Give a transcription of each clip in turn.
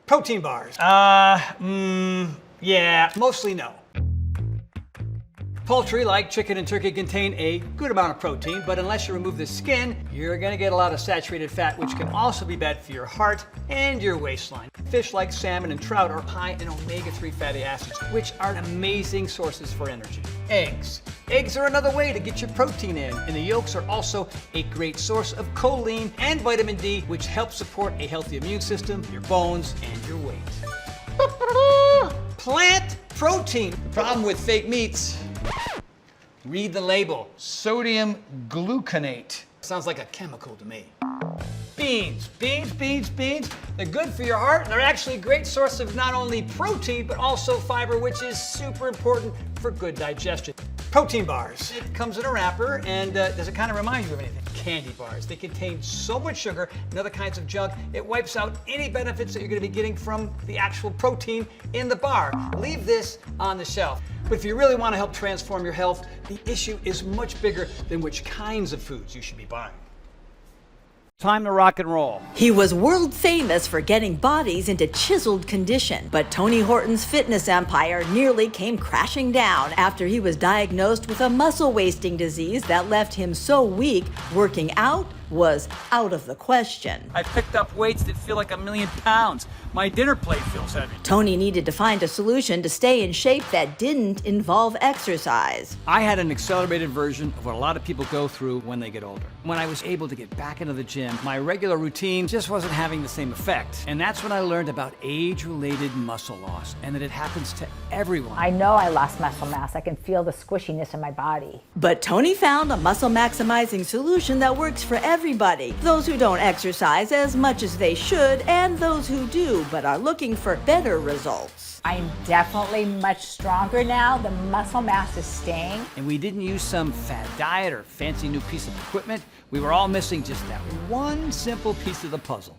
Protein bars. Yeah, mostly no. Poultry, like chicken and turkey, contain a good amount of protein, but unless you remove the skin, you're gonna get a lot of saturated fat, which can also be bad for your heart and your waistline. Fish like salmon and trout are high in omega-3 fatty acids, which are amazing sources for energy. Eggs. Eggs are another way to get your protein in, and the yolks are also a great source of choline and vitamin D, which helps support a healthy immune system, your bones, and your weight. Plant protein. The problem with fake meats, read the label. Sodium gluconate. Sounds like a chemical to me. Beans. Beans. They're good for your heart, and they're actually a great source of not only protein, but also fiber, which is super important for good digestion. Protein bars. It comes in a wrapper, and does it kind of remind you of anything? Candy bars. They contain so much sugar and other kinds of junk, it wipes out any benefits that you're going to be getting from the actual protein in the bar. Leave this on the shelf. But if you really want to help transform your health, the issue is much bigger than which kinds of foods you should be buying. Time to rock and roll. He was world famous for getting bodies into chiseled condition, but Tony Horton's fitness empire nearly came crashing down after he was diagnosed with a muscle wasting disease that left him so weak, working out was out of the question. I picked up weights that feel like 1,000,000 pounds. My dinner plate feels heavy. Tony needed to find a solution to stay in shape that didn't involve exercise. I had an accelerated version of what a lot of people go through when they get older. When I was able to get back into the gym, my regular routine just wasn't having the same effect. And that's when I learned about age-related muscle loss and that it happens to everyone. I know I lost muscle mass. I can feel the squishiness in my body. But Tony found a muscle maximizing solution that works for everybody. Those who don't exercise as much as they should, and those who do but are looking for better results. I'm definitely much stronger now. The muscle mass is staying. And we didn't use some fad diet or fancy new piece of equipment. We were all missing just that one simple piece of the puzzle.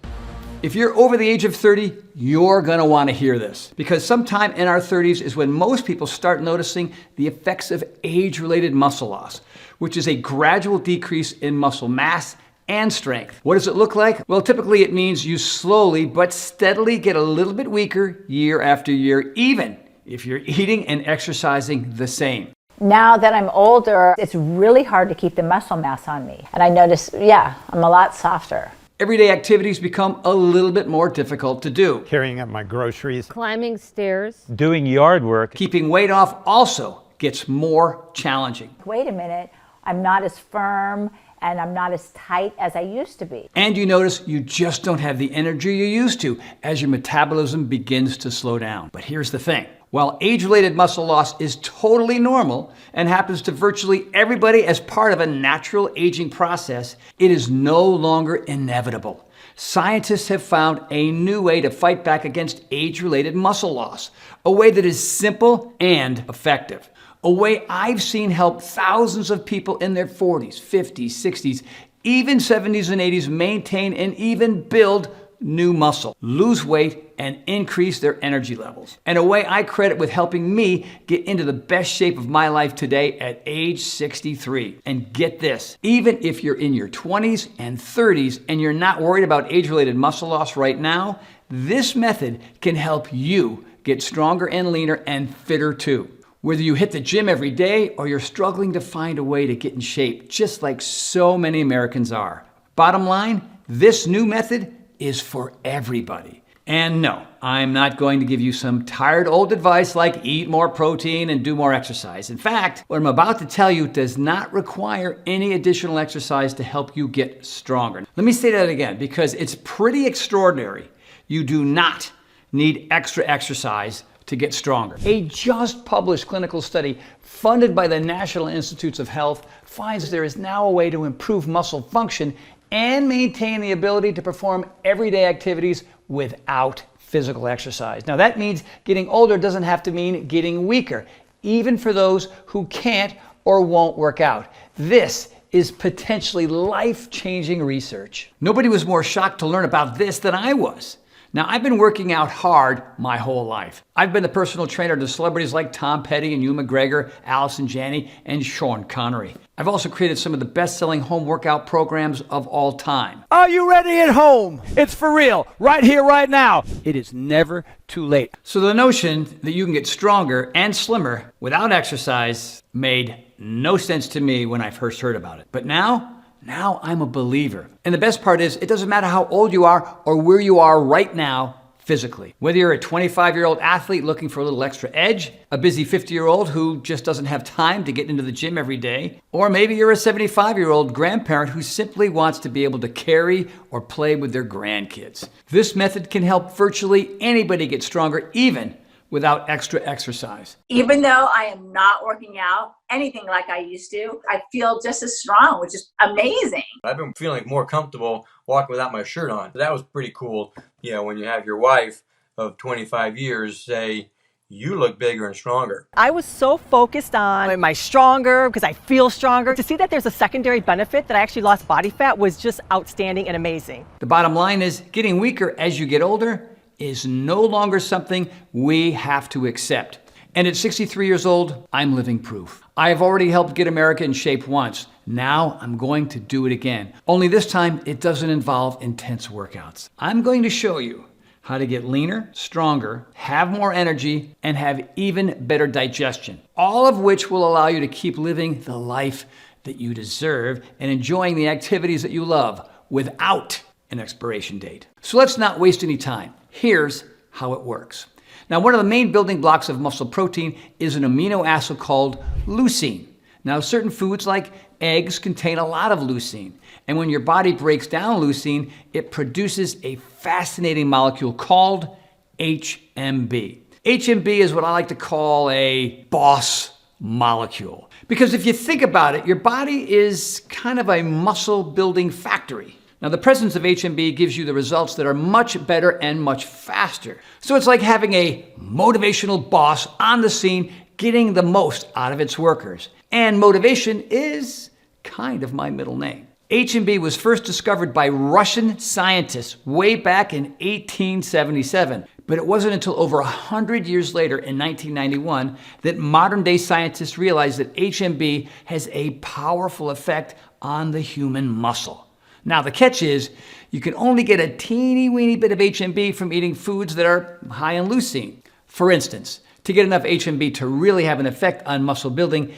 If you're over the age of 30, you're gonna wanna hear this, because sometime in our 30s is when most people start noticing the effects of age-related muscle loss, which is a gradual decrease in muscle mass and strength. What does it look like? Well, typically it means you slowly but steadily get a little bit weaker year after year, even if you're eating and exercising the same. Now that I'm older, it's really hard to keep the muscle mass on me. And I notice, I'm a lot softer. Everyday activities become a little bit more difficult to do. Carrying up my groceries, climbing stairs, doing yard work. Keeping weight off also gets more challenging. Wait a minute, I'm not as firm and I'm not as tight as I used to be. And you notice you just don't have the energy you used to as your metabolism begins to slow down. But here's the thing. While age-related muscle loss is totally normal and happens to virtually everybody as part of a natural aging process, it is no longer inevitable. Scientists have found a new way to fight back against age-related muscle loss, a way that is simple and effective. A way I've seen help thousands of people in their 40s, 50s, 60s, even 70s and 80s maintain and even build new muscle, lose weight, and increase their energy levels. And a way I credit with helping me get into the best shape of my life today at age 63. And get this, even if you're in your 20s and 30s and you're not worried about age-related muscle loss right now, this method can help you get stronger and leaner and fitter too. Whether you hit the gym every day or you're struggling to find a way to get in shape, just like so many Americans are. Bottom line, this new method is for everybody. And no, I'm not going to give you some tired old advice like eat more protein and do more exercise. In fact, what I'm about to tell you does not require any additional exercise to help you get stronger. Let me say that again, because it's pretty extraordinary. You do not need extra exercise to get stronger. A just published clinical study funded by the National Institutes of Health finds there is now a way to improve muscle function and maintain the ability to perform everyday activities without physical exercise. Now that means getting older doesn't have to mean getting weaker, even for those who can't or won't work out. This is potentially life-changing research. Nobody was more shocked to learn about this than I was. Now, I've been working out hard my whole life. I've been the personal trainer to celebrities like Tom Petty and Ewan McGregor, Allison Janney, and Sean Connery. I've also created some of the best-selling home workout programs of all time. Are you ready at home? It's for real, right here, right now. It is never too late. So the notion that you can get stronger and slimmer without exercise made no sense to me when I first heard about it. But now I'm a believer. And the best part is, it doesn't matter how old you are or where you are right now physically. Whether you're a 25-year-old athlete looking for a little extra edge, a busy 50-year-old who just doesn't have time to get into the gym every day, or maybe you're a 75-year-old grandparent who simply wants to be able to carry or play with their grandkids. This method can help virtually anybody get stronger, even without extra exercise. Even though I am not working out anything like I used to, I feel just as strong, which is amazing. I've been feeling more comfortable walking without my shirt on. That was pretty cool. You know, when you have your wife of 25 years say, you look bigger and stronger. I was so focused on, am I stronger because I feel stronger? To see that there's a secondary benefit that I actually lost body fat was just outstanding and amazing. The bottom line is, getting weaker as you get older is no longer something we have to accept. And at 63 years old, I'm living proof. I have already helped get America in shape once. Now I'm going to do it again. Only this time, it doesn't involve intense workouts. I'm going to show you how to get leaner, stronger, have more energy, and have even better digestion. All of which will allow you to keep living the life that you deserve and enjoying the activities that you love without an expiration date. So let's not waste any time. Here's how it works. Now, one of the main building blocks of muscle protein is an amino acid called leucine. Now, certain foods like eggs contain a lot of leucine. And when your body breaks down leucine, it produces a fascinating molecule called HMB. HMB is what I like to call a boss molecule. Because if you think about it, your body is kind of a muscle building factory. Now, the presence of HMB gives you the results that are much better and much faster. So it's like having a motivational boss on the scene getting the most out of its workers. And motivation is kind of my middle name. HMB was first discovered by Russian scientists way back in 1877. But it wasn't until over 100 years later, in 1991, that modern-day scientists realized that HMB has a powerful effect on the human muscle. Now, the catch is, you can only get a teeny-weeny bit of HMB from eating foods that are high in leucine. For instance, to get enough HMB to really have an effect on muscle building,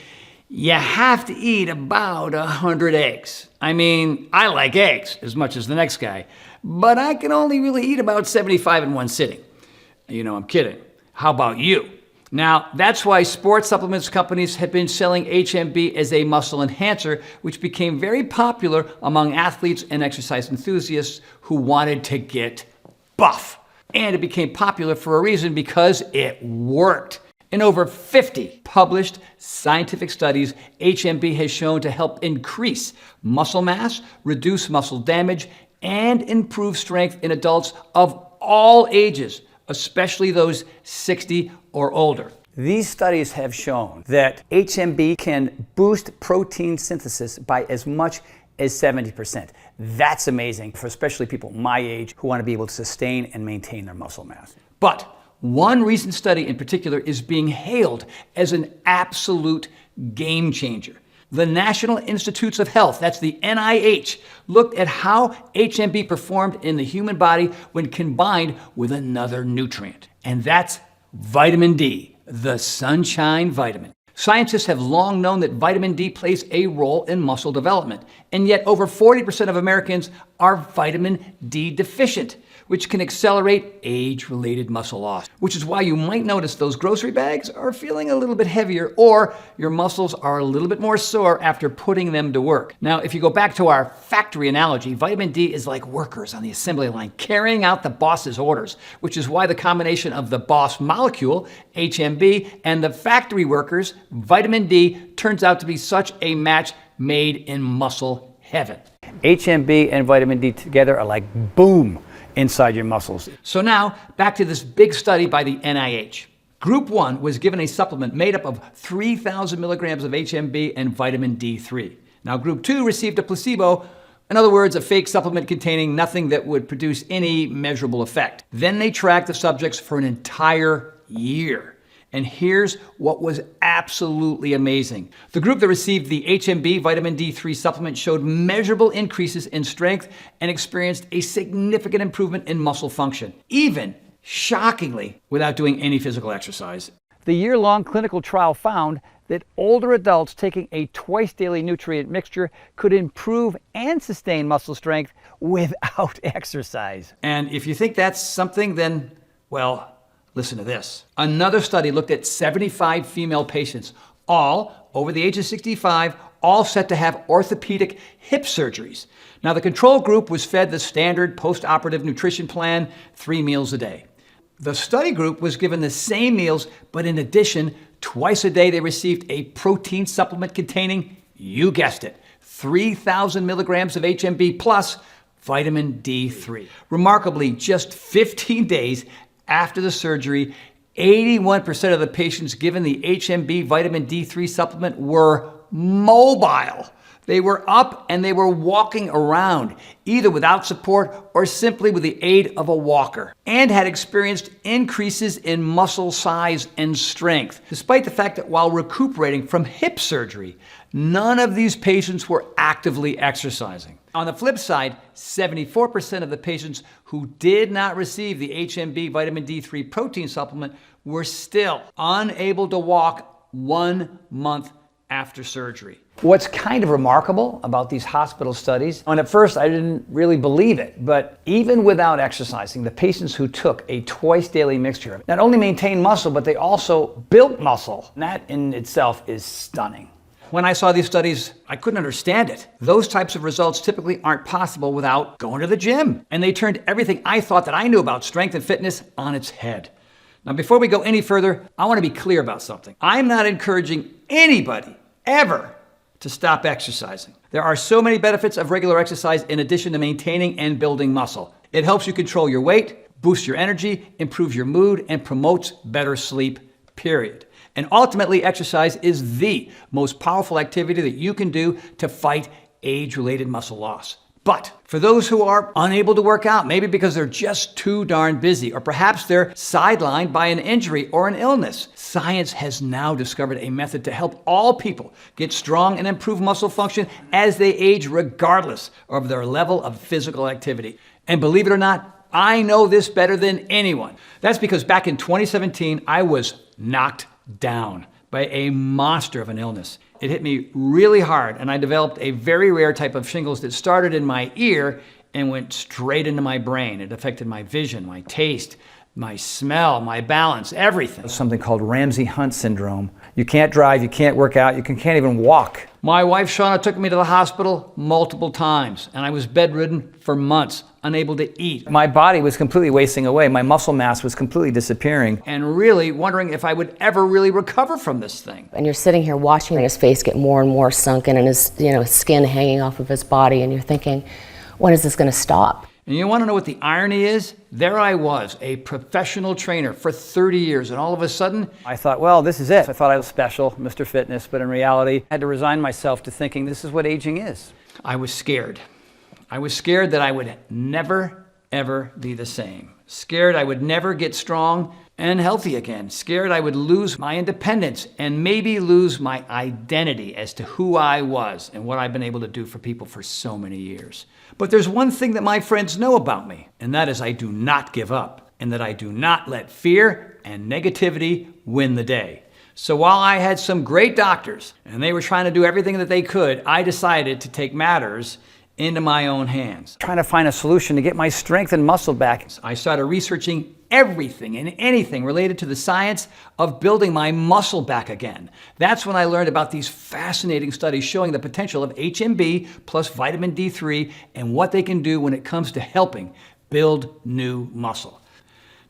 you have to eat about 100 eggs. I mean, I like eggs as much as the next guy, but I can only really eat about 75 in one sitting. You know, I'm kidding. How about you? Now, that's why sports supplements companies have been selling HMB as a muscle enhancer, which became very popular among athletes and exercise enthusiasts who wanted to get buff. And it became popular for a reason, because it worked. In over 50 published scientific studies, HMB has shown to help increase muscle mass, reduce muscle damage, and improve strength in adults of all ages, especially those 60 or older. These studies have shown that HMB can boost protein synthesis by as much as 70%. That's amazing for especially people my age who want to be able to sustain and maintain their muscle mass. But one recent study in particular is being hailed as an absolute game changer. The National Institutes of Health, that's the NIH, looked at how HMB performed in the human body when combined with another nutrient. And that's vitamin D, the sunshine vitamin. Scientists have long known that vitamin D plays a role in muscle development, and yet over 40% of Americans are vitamin D deficient, which can accelerate age-related muscle loss, which is why you might notice those grocery bags are feeling a little bit heavier, or your muscles are a little bit more sore after putting them to work. Now, if you go back to our factory analogy, vitamin D is like workers on the assembly line carrying out the boss's orders, which is why the combination of the boss molecule, HMB, and the factory workers, vitamin D, turns out to be such a match made in muscle heaven. HMB and vitamin D together are like boom inside your muscles. So now, back to this big study by the NIH. Group 1 was given a supplement made up of 3,000 milligrams of HMB and vitamin D3. Now, Group 2 received a placebo In other words, a fake supplement containing nothing that would produce any measurable effect. Then they tracked the subjects for an entire year. And here's what was absolutely amazing. The group that received the HMB vitamin D3 supplement showed measurable increases in strength and experienced a significant improvement in muscle function, even, shockingly, without doing any physical exercise. The year-long clinical trial found that older adults taking a twice-daily nutrient mixture could improve and sustain muscle strength without exercise. And if you think that's something, then, well, listen to this. Another study looked at 75 female patients, all over the age of 65, all set to have orthopedic hip surgeries. Now, the control group was fed the standard post-operative nutrition plan, 3 meals a day. The study group was given the same meals, but in addition, twice a day they received a protein supplement containing, you guessed it, 3,000 milligrams of HMB plus vitamin D3. Remarkably, just 15 days after the surgery, 81% of the patients given the HMB vitamin D3 supplement were mobile. They were up and they were walking around, either without support or simply with the aid of a walker, and had experienced increases in muscle size and strength, despite the fact that while recuperating from hip surgery, none of these patients were actively exercising. On the flip side, 74% of the patients who did not receive the HMB vitamin D3 protein supplement were still unable to walk 1 month after surgery. What's kind of remarkable about these hospital studies, and at first I didn't really believe it, but even without exercising, the patients who took a twice-daily mixture not only maintained muscle, but they also built muscle. And that in itself is stunning. When I saw these studies, I couldn't understand it. Those types of results typically aren't possible without going to the gym. And they turned everything I thought that I knew about strength and fitness on its head. Now, before we go any further, I want to be clear about something. I'm not encouraging anybody ever to stop exercising. There are so many benefits of regular exercise in addition to maintaining and building muscle. It helps you control your weight, boosts your energy, improves your mood, and promotes better sleep, period. And ultimately, exercise is the most powerful activity that you can do to fight age-related muscle loss. But for those who are unable to work out, maybe because they're just too darn busy, or perhaps they're sidelined by an injury or an illness, science has now discovered a method to help all people get strong and improve muscle function as they age, regardless of their level of physical activity. And believe it or not, I know this better than anyone. That's because back in 2017, I was knocked down by a monster of an illness. It hit me really hard, and I developed a very rare type of shingles that started in my ear and went straight into my brain. It affected my vision, my taste, my smell, my balance, everything. Something called Ramsay-Hunt syndrome. You can't drive, you can't work out, you can't even walk. My wife, Shauna, took me to the hospital multiple times, and I was bedridden for months, unable to eat. My body was completely wasting away. My muscle mass was completely disappearing. And really wondering if I would ever really recover from this thing. And you're sitting here watching his face get more and more sunken and his skin hanging off of his body, and you're thinking, when is this going to stop? And you want to know what the irony is? There I was, a professional trainer for 30 years, and all of a sudden, I thought, well, this is it. I thought I was special, Mr. Fitness, but in reality, I had to resign myself to thinking this is what aging is. I was scared. I was scared that I would never, ever be the same. Scared I would never get strong and healthy again. Scared I would lose my independence and maybe lose my identity as to who I was and what I've been able to do for people for so many years. But there's one thing that my friends know about me, and that is I do not give up, and that I do not let fear and negativity win the day. So while I had some great doctors, and they were trying to do everything that they could, I decided to take matters into my own hands. Trying to find a solution to get my strength and muscle back. I started researching everything and anything related to the science of building my muscle back again. That's when I learned about these fascinating studies showing the potential of HMB plus vitamin D3 and what they can do when it comes to helping build new muscle.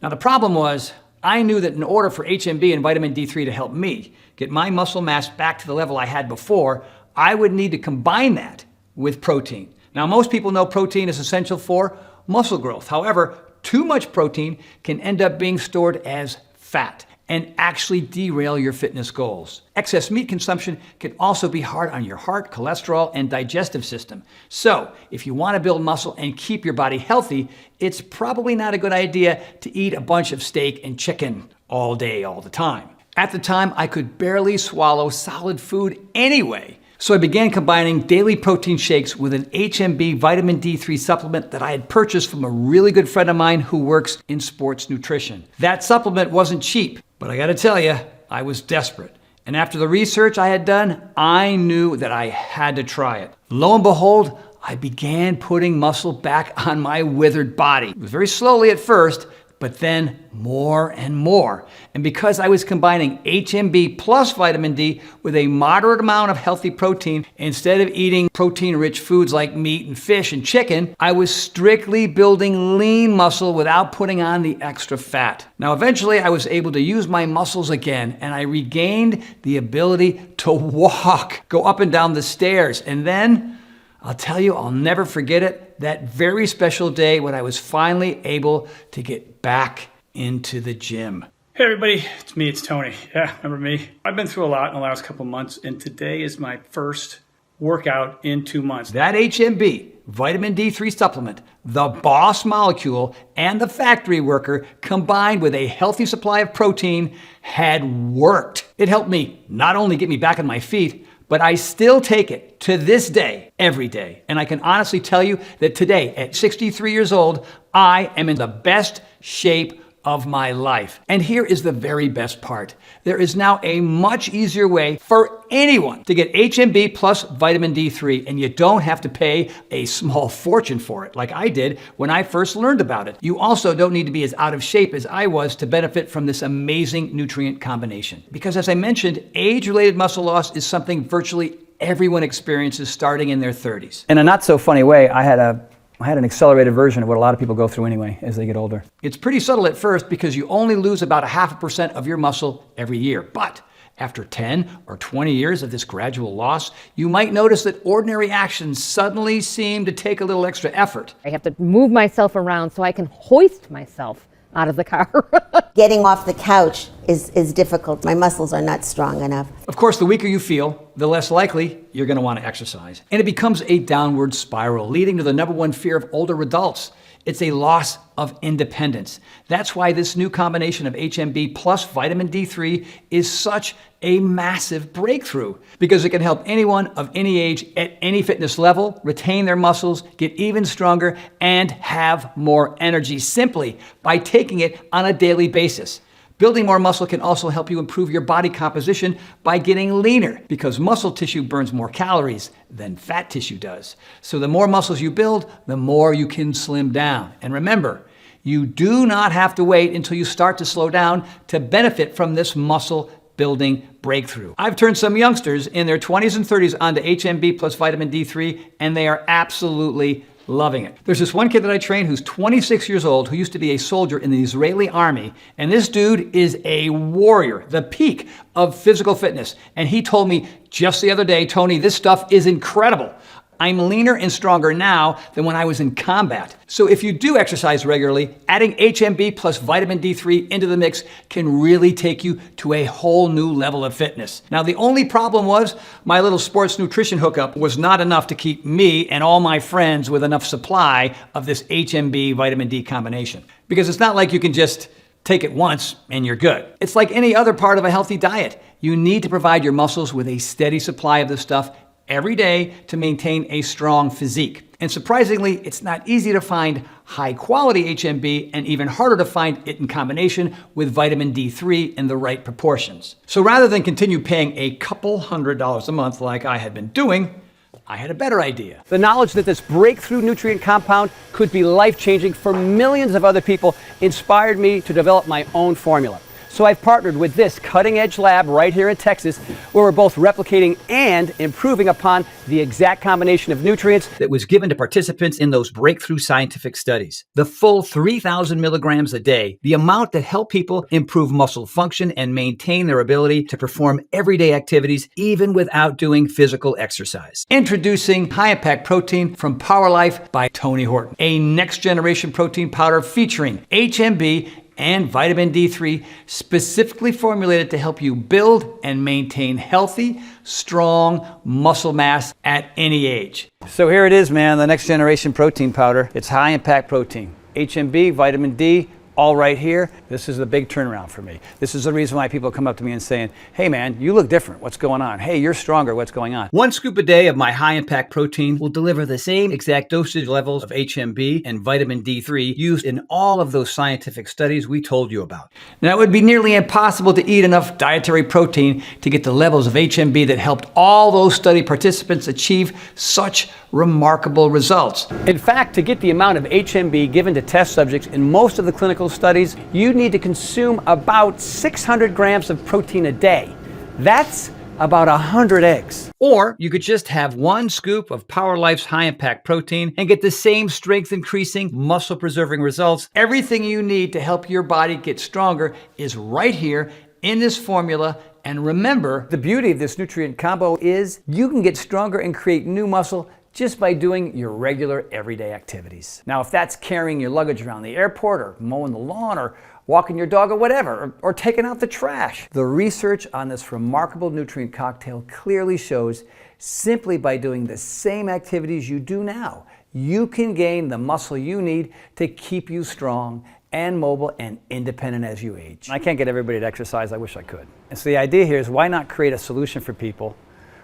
Now the problem was, I knew that in order for HMB and vitamin D3 to help me get my muscle mass back to the level I had before, I would need to combine that with protein. Now, most people know protein is essential for muscle growth. However, too much protein can end up being stored as fat. and actually derail your fitness goals. Excess meat consumption can also be hard on your heart, cholesterol, and digestive system. So, if you want to build muscle and keep your body healthy, it's probably not a good idea to eat a bunch of steak and chicken all day, all the time. At the time, I could barely swallow solid food anyway. So I began combining daily protein shakes with an HMB vitamin D3 supplement that I had purchased from a really good friend of mine who works in sports nutrition. That supplement wasn't cheap, but I gotta tell you, I was desperate. And after the research I had done, I knew that I had to try it. Lo and behold, I began putting muscle back on my withered body. It was very slowly at first, but then more and more. And because I was combining HMB plus vitamin D with a moderate amount of healthy protein, instead of eating protein-rich foods like meat and fish and chicken, I was strictly building lean muscle without putting on the extra fat. Now, eventually I was able to use my muscles again, and I regained the ability to walk, go up and down the stairs, and then I'll tell you, I'll never forget it, that very special day when I was finally able to get back into the gym. Hey everybody, it's me, it's Tony. Yeah, remember me? I've been through a lot in the last couple months, and today is my first workout in 2 months. That HMB, vitamin D3 supplement, the boss molecule, and the factory worker combined with a healthy supply of protein had worked. It helped me not only get me back on my feet, but I still take it to this day, every day. And I can honestly tell you that today, at 63 years old, I am in the best shape of my life. And here is the very best part. There is now a much easier way for anyone to get HMB plus vitamin D3, and you don't have to pay a small fortune for it like I did when I first learned about it. You also don't need to be as out of shape as I was to benefit from this amazing nutrient combination. Because as I mentioned, age-related muscle loss is something virtually everyone experiences starting in their 30s. In a not so funny way, I had an accelerated version of what a lot of people go through anyway as they get older. It's pretty subtle at first because you only lose about 0.5% of your muscle every year. But after 10 or 20 years of this gradual loss, you might notice that ordinary actions suddenly seem to take a little extra effort. I have to move myself around so I can hoist myself out of the car. Getting off the couch is difficult. My muscles are not strong enough. Of course, the weaker you feel, the less likely you're going to want to exercise. And it becomes a downward spiral, leading to the number one fear of older adults. It's a loss of independence. That's why this new combination of HMB plus vitamin D3 is such a massive breakthrough, because it can help anyone of any age at any fitness level retain their muscles, get even stronger, and have more energy simply by taking it on a daily basis. Building more muscle can also help you improve your body composition by getting leaner, because muscle tissue burns more calories than fat tissue does. So the more muscles you build, the more you can slim down. And remember, you do not have to wait until you start to slow down to benefit from this muscle building breakthrough. I've turned some youngsters in their 20s and 30s onto HMB plus vitamin D3, and they are absolutely loving it. There's this one kid that I train who's 26 years old, who used to be a soldier in the Israeli army, and this dude is a warrior, the peak of physical fitness. And he told me just the other day, Tony, this stuff is incredible. I'm leaner and stronger now than when I was in combat. So if you do exercise regularly, adding HMB plus vitamin D3 into the mix can really take you to a whole new level of fitness. Now, the only problem was my little sports nutrition hookup was not enough to keep me and all my friends with enough supply of this HMB vitamin D combination. Because it's not like you can just take it once and you're good. It's like any other part of a healthy diet. You need to provide your muscles with a steady supply of this stuff every day to maintain a strong physique. And surprisingly, it's not easy to find high quality HMB, and even harder to find it in combination with vitamin D3 in the right proportions. So rather than continue paying a couple $100s a month like I had been doing, I had a better idea. The knowledge that this breakthrough nutrient compound could be life-changing for millions of other people inspired me to develop my own formula. So I've partnered with this cutting-edge lab right here in Texas, where we're both replicating and improving upon the exact combination of nutrients that was given to participants in those breakthrough scientific studies. The full 3,000 milligrams a day, the amount that helped people improve muscle function and maintain their ability to perform everyday activities even without doing physical exercise. Introducing High Impact Protein from Power Life by Tony Horton, a next-generation protein powder featuring HMB and vitamin D3 specifically formulated to help you build and maintain healthy, strong muscle mass at any age. So here it is, man, the next generation protein powder. It's high impact protein. HMB, vitamin D, all right here. This is a big turnaround for me. This is the reason why people come up to me and saying, hey man, you look different. What's going on? Hey, you're stronger. What's going on? 1 scoop a day of my high impact protein will deliver the same exact dosage levels of HMB and vitamin D3 used in all of those scientific studies we told you about. Now, it would be nearly impossible to eat enough dietary protein to get the levels of HMB that helped all those study participants achieve such remarkable results. In fact, to get the amount of HMB given to test subjects in most of the clinical studies, you need to consume about 600 grams of protein a day. That's about 100 eggs. Or you could just have 1 scoop of Power Life's high impact protein and get the same strength increasing, muscle preserving results. Everything you need to help your body get stronger is right here in this formula. And remember, the beauty of this nutrient combo is you can get stronger and create new muscle just by doing your regular everyday activities. Now, if that's carrying your luggage around the airport or mowing the lawn or walking your dog or whatever, or taking out the trash, the research on this remarkable nutrient cocktail clearly shows simply by doing the same activities you do now, you can gain the muscle you need to keep you strong and mobile and independent as you age. I can't get everybody to exercise. I wish I could. And so the idea here is, why not create a solution for people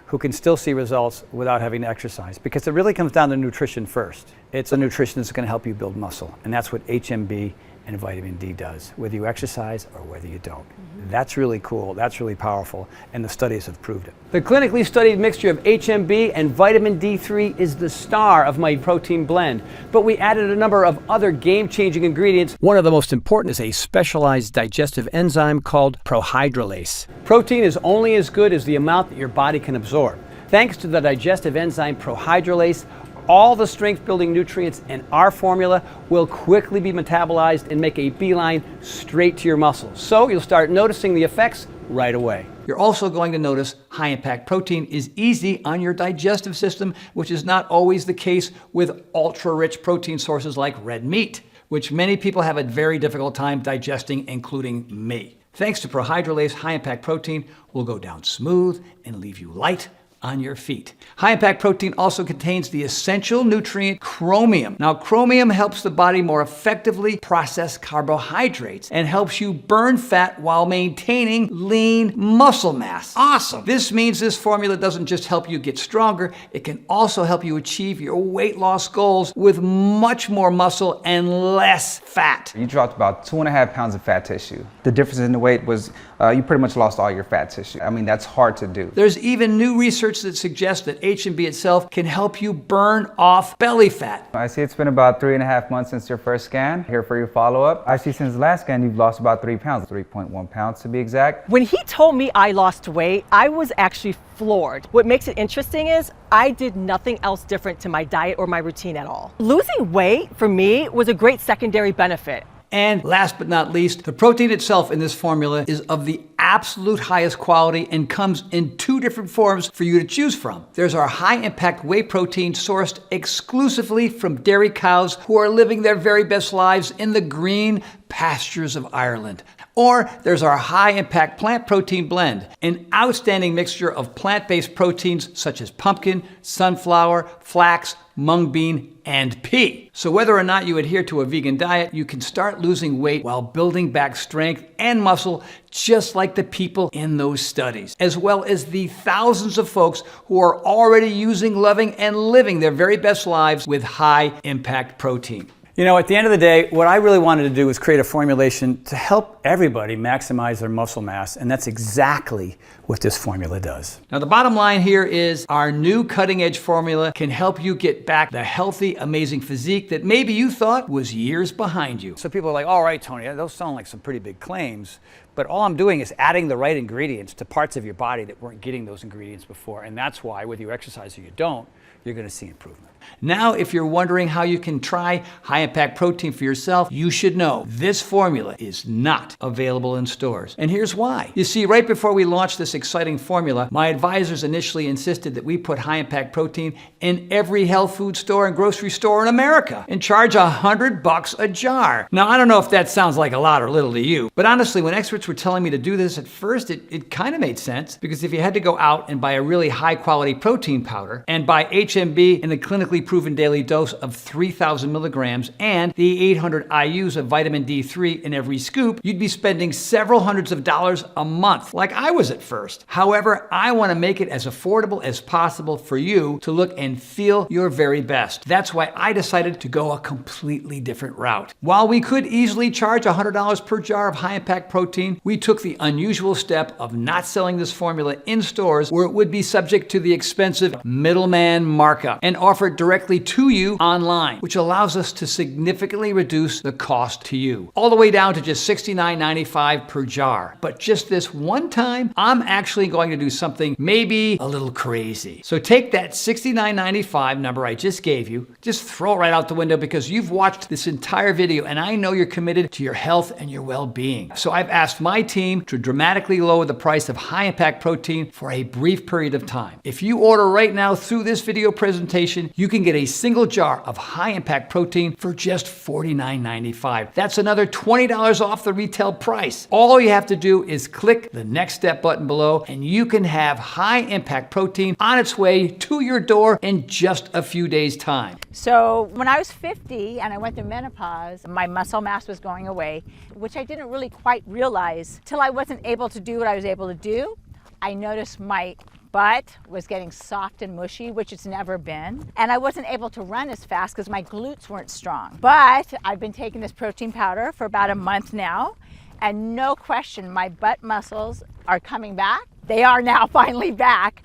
who can still see results without having to exercise? Because it really comes down to nutrition first. It's a nutrition that's going to help you build muscle. And that's what HMB and vitamin D does, whether you exercise or whether you don't. That's really cool. That's really powerful. And the studies have proved it. The clinically studied mixture of HMB and vitamin D3 is the star of my protein blend. But we added a number of other game-changing ingredients. One of the most important is a specialized digestive enzyme called prohydrolase. Protein is only as good as the amount that your body can absorb. Thanks to the digestive enzyme prohydrolase, all the strength-building nutrients in our formula will quickly be metabolized and make a beeline straight to your muscles. So you'll start noticing the effects right away. You're also going to notice high impact protein is easy on your digestive system, which is not always the case with ultra-rich protein sources like red meat, which many people have a very difficult time digesting, including me. Thanks to prohydrolase, high impact protein will go down smooth and leave you light on your feet. High impact protein also contains the essential nutrient chromium. Now, chromium helps the body more effectively process carbohydrates and helps you burn fat while maintaining lean muscle mass. Awesome. This means this formula doesn't just help you get stronger, it can also help you achieve your weight loss goals with much more muscle and less fat. You dropped about 2.5 pounds of fat tissue. The difference in the weight was you pretty much lost all your fat tissue. I mean, that's hard to do. There's even new research that suggests that HMB itself can help you burn off belly fat. I see it's been about 3.5 months since your first scan. Here for your follow-up. I see since the last scan you've lost about 3 pounds, 3.1 pounds to be exact. When he told me I lost weight, I was actually floored. What makes it interesting is I did nothing else different to my diet or my routine at all. Losing weight for me was a great secondary benefit. And last but not least, the protein itself in this formula is of the absolute highest quality and comes in 2 different forms for you to choose from. There's our high impact whey protein sourced exclusively from dairy cows who are living their very best lives in the green pastures of Ireland. Or there's our high impact plant protein blend, an outstanding mixture of plant-based proteins such as pumpkin, sunflower, flax, mung bean, and pea. So whether or not you adhere to a vegan diet, you can start losing weight while building back strength and muscle, just like the people in those studies, as well as the thousands of folks who are already using, loving, and living their very best lives with high impact protein. You know, at the end of the day, what I really wanted to do was create a formulation to help everybody maximize their muscle mass, and that's exactly what this formula does. Now, the bottom line here is our new cutting-edge formula can help you get back the healthy, amazing physique that maybe you thought was years behind you. So people are like, all right, Tony, those sound like some pretty big claims, but all I'm doing is adding the right ingredients to parts of your body that weren't getting those ingredients before, and that's why, whether you exercise or you don't, you're going to see improvement. Now, if you're wondering how you can try high high-impact protein for yourself, you should know this formula is not available in stores. And here's why. You see, right before we launched this exciting formula, my advisors initially insisted that we put high-impact protein in every health food store and grocery store in America and charge $100 a jar. Now, I don't know if that sounds like a lot or little to you, but honestly, when experts were telling me to do this at first, it kind of made sense, because if you had to go out and buy a really high-quality protein powder and buy HMB in the clinically proven daily dose of 3,000 milligrams and the 800 IUs of vitamin D3 in every scoop, you'd be spending several hundreds of dollars a month, like I was at first. However, I want to make it as affordable as possible for you to look and feel your very best. That's why I decided to go a completely different route. While we could easily charge $100 per jar of high-impact protein, we took the unusual step of not selling this formula in stores where it would be subject to the expensive middleman markup and offer it directly to you online, which allows us to significantly reduce the cost to you, all the way down to just $69.95 per jar. But just this one time, I'm actually going to do something maybe a little crazy. So take that $69.95 number I just gave you, just throw it right out the window, because you've watched this entire video and I know you're committed to your health and your well-being. So I've asked my team to dramatically lower the price of high-impact protein for a brief period of time. If you order right now through this video presentation, you can get a single jar of high-impact protein for just $49.95. That's another $20 off the retail price. All you have to do is click the next step button below and you can have high-impact protein on its way to your door in just a few days' time. So when I was 50 and I went through menopause, my muscle mass was going away, which I didn't really quite realize till I wasn't able to do what I was able to do. I noticed my butt was getting soft and mushy, which it's never been. And I wasn't able to run as fast because my glutes weren't strong. But I've been taking this protein powder for about a month now, and no question, my butt muscles are coming back. They are now finally back,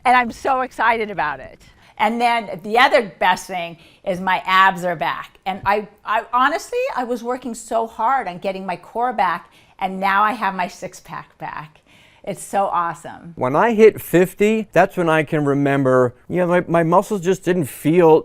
and I'm so excited about it. And then the other best thing is my abs are back. And I honestly, I was working so hard on getting my core back, and now I have my six-pack back. It's so awesome. When I hit 50, that's when I can remember, my muscles just didn't feel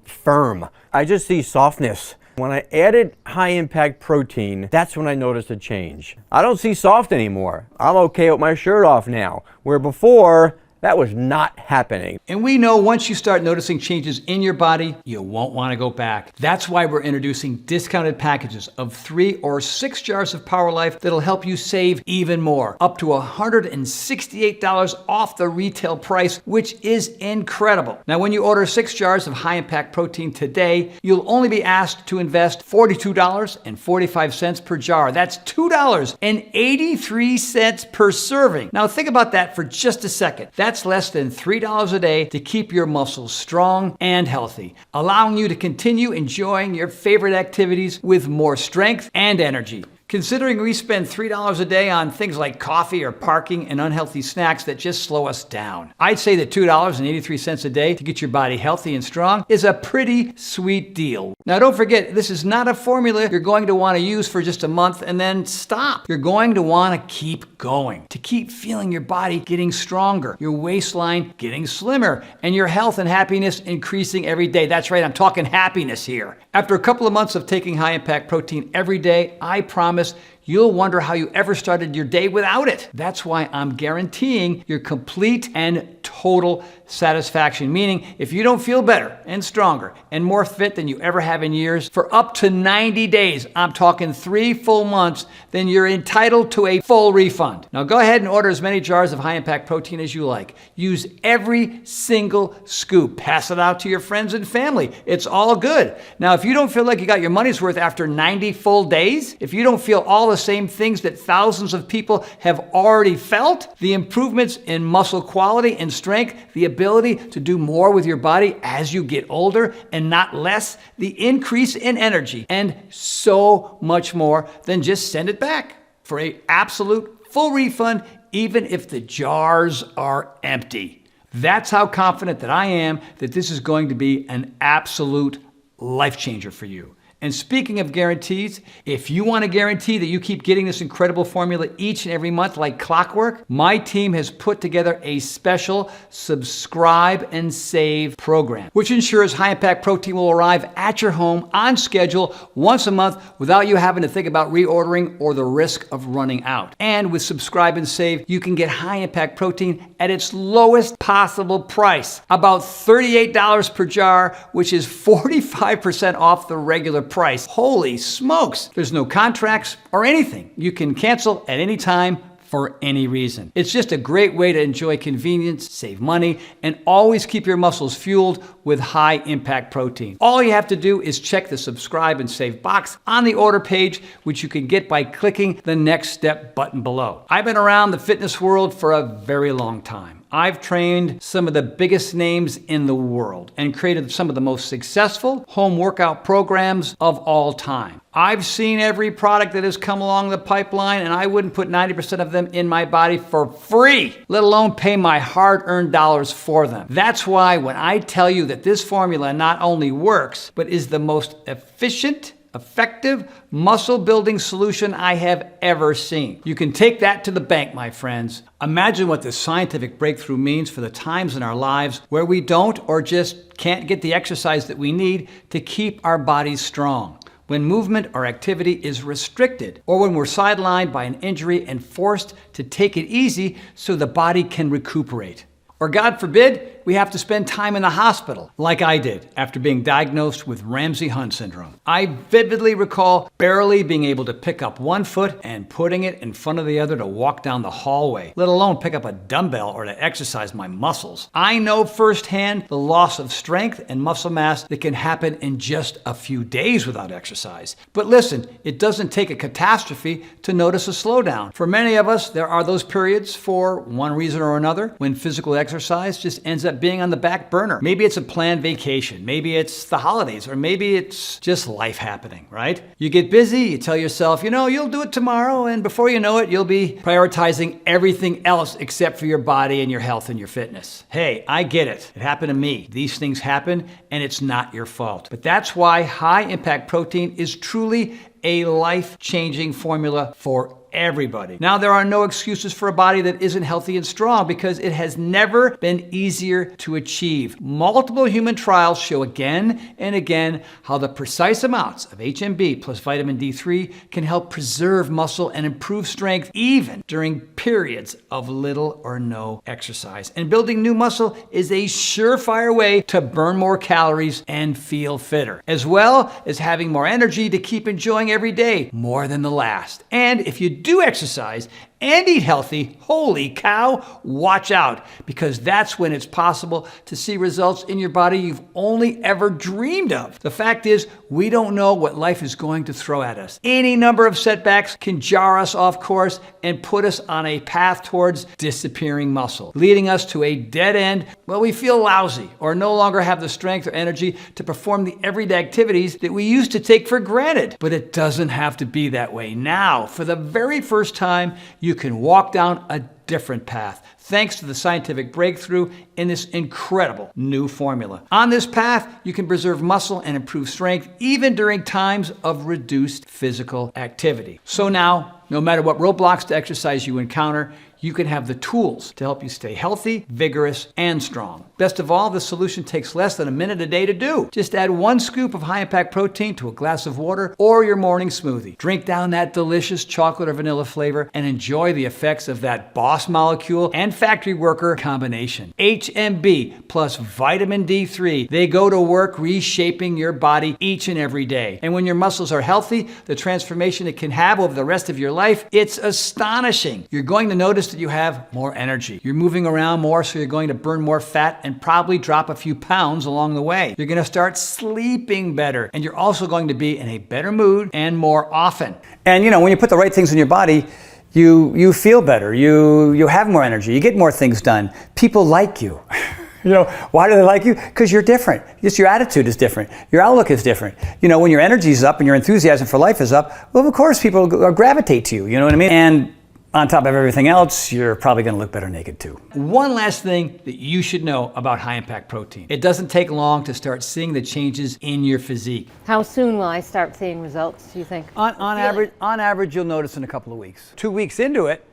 firm. I just see softness. When I added high-impact protein, that's when I noticed a change. I don't see soft anymore. I'm okay with my shirt off now, where before, that was not happening. And we know once you start noticing changes in your body, you won't want to go back. That's why we're introducing discounted packages of 3 or 6 jars of Power Life that'll help you save even more, up to $168 off the retail price, which is incredible. Now, when you order 6 jars of high-impact protein today, you'll only be asked to invest $42.45 per jar. That's $2.83 per serving. Now, think about that for just a second. That's less than $3 a day to keep your muscles strong and healthy, allowing you to continue enjoying your favorite activities with more strength and energy. Considering we spend $3 a day on things like coffee or parking and unhealthy snacks that just slow us down, I'd say that $2.83 a day to get your body healthy and strong is a pretty sweet deal. Now, don't forget, this is not a formula you're going to want to use for just a month and then stop. You're going to want to keep going, to keep feeling your body getting stronger, your waistline getting slimmer, and your health and happiness increasing every day. That's right, I'm talking happiness here. After a couple of months of taking high-impact protein every day, I promise you'll wonder how you ever started your day without it. That's why I'm guaranteeing your complete and total satisfaction, meaning if you don't feel better and stronger and more fit than you ever have in years for up to 90 days, I'm talking 3 full months, then you're entitled to a full refund. Now go ahead and order as many jars of high-impact protein as you like. Use every single scoop. Pass it out to your friends and family. It's all good. Now, if you don't feel like you got your money's worth after 90 full days, if you don't feel all the same things that thousands of people have already felt, the improvements in muscle quality and strength, the ability to do more with your body as you get older and not less, the increase in energy, and so much more, then just send it back for an absolute full refund, even if the jars are empty. That's how confident that I am that this is going to be an absolute life changer for you. And speaking of guarantees, if you want to guarantee that you keep getting this incredible formula each and every month like clockwork, my team has put together a special subscribe and save program, which ensures high impact protein will arrive at your home on schedule once a month without you having to think about reordering or the risk of running out. And with subscribe and save, you can get high impact protein at its lowest possible price, about $38 per jar, which is 45% off the regular price. Holy smokes! There's no contracts or anything. You can cancel at any time for any reason. It's just a great way to enjoy convenience, save money, and always keep your muscles fueled with high impact protein. All you have to do is check the subscribe and save box on the order page, which you can get by clicking the next step button below. I've been around the fitness world for a very long time. I've trained some of the biggest names in the world and created some of the most successful home workout programs of all time. I've seen every product that has come along the pipeline, and I wouldn't put 90% of them in my body for free, let alone pay my hard-earned dollars for them. That's why when I tell you that this formula not only works, but is the most efficient, effective muscle building solution I have ever seen. You can take that to the bank, my friends. Imagine what this scientific breakthrough means for the times in our lives where we don't or just can't get the exercise that we need to keep our bodies strong. When movement or activity is restricted, or when we're sidelined by an injury and forced to take it easy so the body can recuperate. Or God forbid, we have to spend time in the hospital, like I did after being diagnosed with Ramsay-Hunt syndrome. I vividly recall barely being able to pick up one foot and putting it in front of the other to walk down the hallway, let alone pick up a dumbbell or to exercise my muscles. I know firsthand the loss of strength and muscle mass that can happen in just a few days without exercise. But listen, it doesn't take a catastrophe to notice a slowdown. For many of us, there are those periods, for one reason or another, when physical exercise just ends up being on the back burner. Maybe it's a planned vacation, maybe it's the holidays, or maybe it's just life happening, right? You get busy, you tell yourself, you'll do it tomorrow, and before you know it, you'll be prioritizing everything else except for your body and your health and your fitness. Hey, I get it. It happened to me. These things happen, and it's not your fault. But that's why high impact protein is truly a life-changing formula for everybody. Now, there are no excuses for a body that isn't healthy and strong because it has never been easier to achieve. Multiple human trials show again and again how the precise amounts of HMB plus vitamin D3 can help preserve muscle and improve strength even during periods of little or no exercise. And building new muscle is a surefire way to burn more calories and feel fitter, as well as having more energy to keep enjoying every day more than the last. And if you do exercise and eat healthy, holy cow, watch out, because that's when it's possible to see results in your body you've only ever dreamed of. The fact is, we don't know what life is going to throw at us. Any number of setbacks can jar us off course and put us on a path towards disappearing muscle, leading us to a dead end where we feel lousy or no longer have the strength or energy to perform the everyday activities that we used to take for granted. But it doesn't have to be that way. Now, for the very first time, you can walk down a different path thanks to the scientific breakthrough in this incredible new formula. On this path, you can preserve muscle and improve strength even during times of reduced physical activity. So now, no matter what roadblocks to exercise you encounter, you can have the tools to help you stay healthy, vigorous, and strong. Best of all, the solution takes less than a minute a day to do. Just add 1 scoop of high-impact protein to a glass of water or your morning smoothie. Drink down that delicious chocolate or vanilla flavor and enjoy the effects of that boss molecule and factory worker combination. HMB plus vitamin D3. They go to work reshaping your body each and every day. And when your muscles are healthy, the transformation it can have over the rest of your life, it's astonishing. You're going to notice that you have more energy. You're moving around more, so you're going to burn more fat and probably drop a few pounds along the way. You're going to start sleeping better, and you're also going to be in a better mood and more often. And when you put the right things in your body, you feel better. You have more energy. You get more things done. People like you. Why do they like you? Because you're different. Just your attitude is different. Your outlook is different. When your energy is up and your enthusiasm for life is up, well, of course, people gravitate to you. You know what I mean? And On top of everything else, you're probably going to look better naked too. One last thing that you should know about high impact protein. It doesn't take long to start seeing the changes in your physique. How soon will I start seeing results, do you think? On average, you'll notice in a couple of weeks. 2 weeks into it,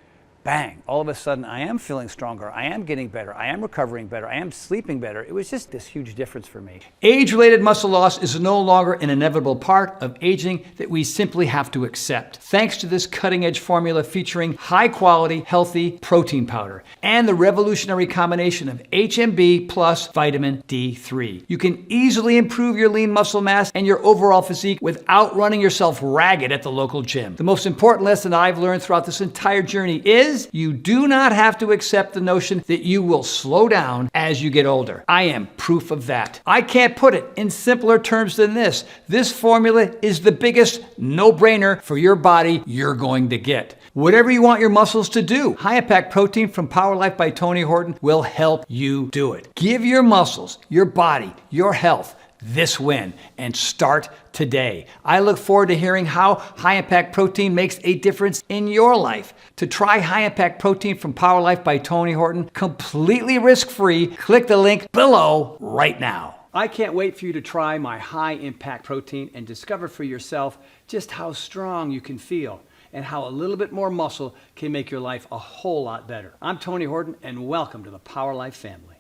bang, all of a sudden I am feeling stronger, I am getting better, I am recovering better, I am sleeping better. It was just this huge difference for me. Age-related muscle loss is no longer an inevitable part of aging that we simply have to accept, thanks to this cutting-edge formula featuring high-quality, healthy protein powder and the revolutionary combination of HMB plus vitamin D3. You can easily improve your lean muscle mass and your overall physique without running yourself ragged at the local gym. The most important lesson I've learned throughout this entire journey is you do not have to accept the notion that you will slow down as you get older. I am proof of that. I can't put it in simpler terms than this. This formula is the biggest no-brainer for your body you're going to get. Whatever you want your muscles to do, High Impact Protein from Power Life by Tony Horton will help you do it. Give your muscles, your body, your health this win and start today. I look forward to hearing how High Impact Protein makes a difference in your life. To try High Impact Protein from Power Life by Tony Horton completely risk-free, click the link below right now. I can't wait for you to try my High Impact Protein and discover for yourself just how strong you can feel and how a little bit more muscle can make your life a whole lot better. I'm Tony Horton and welcome to the Power Life family.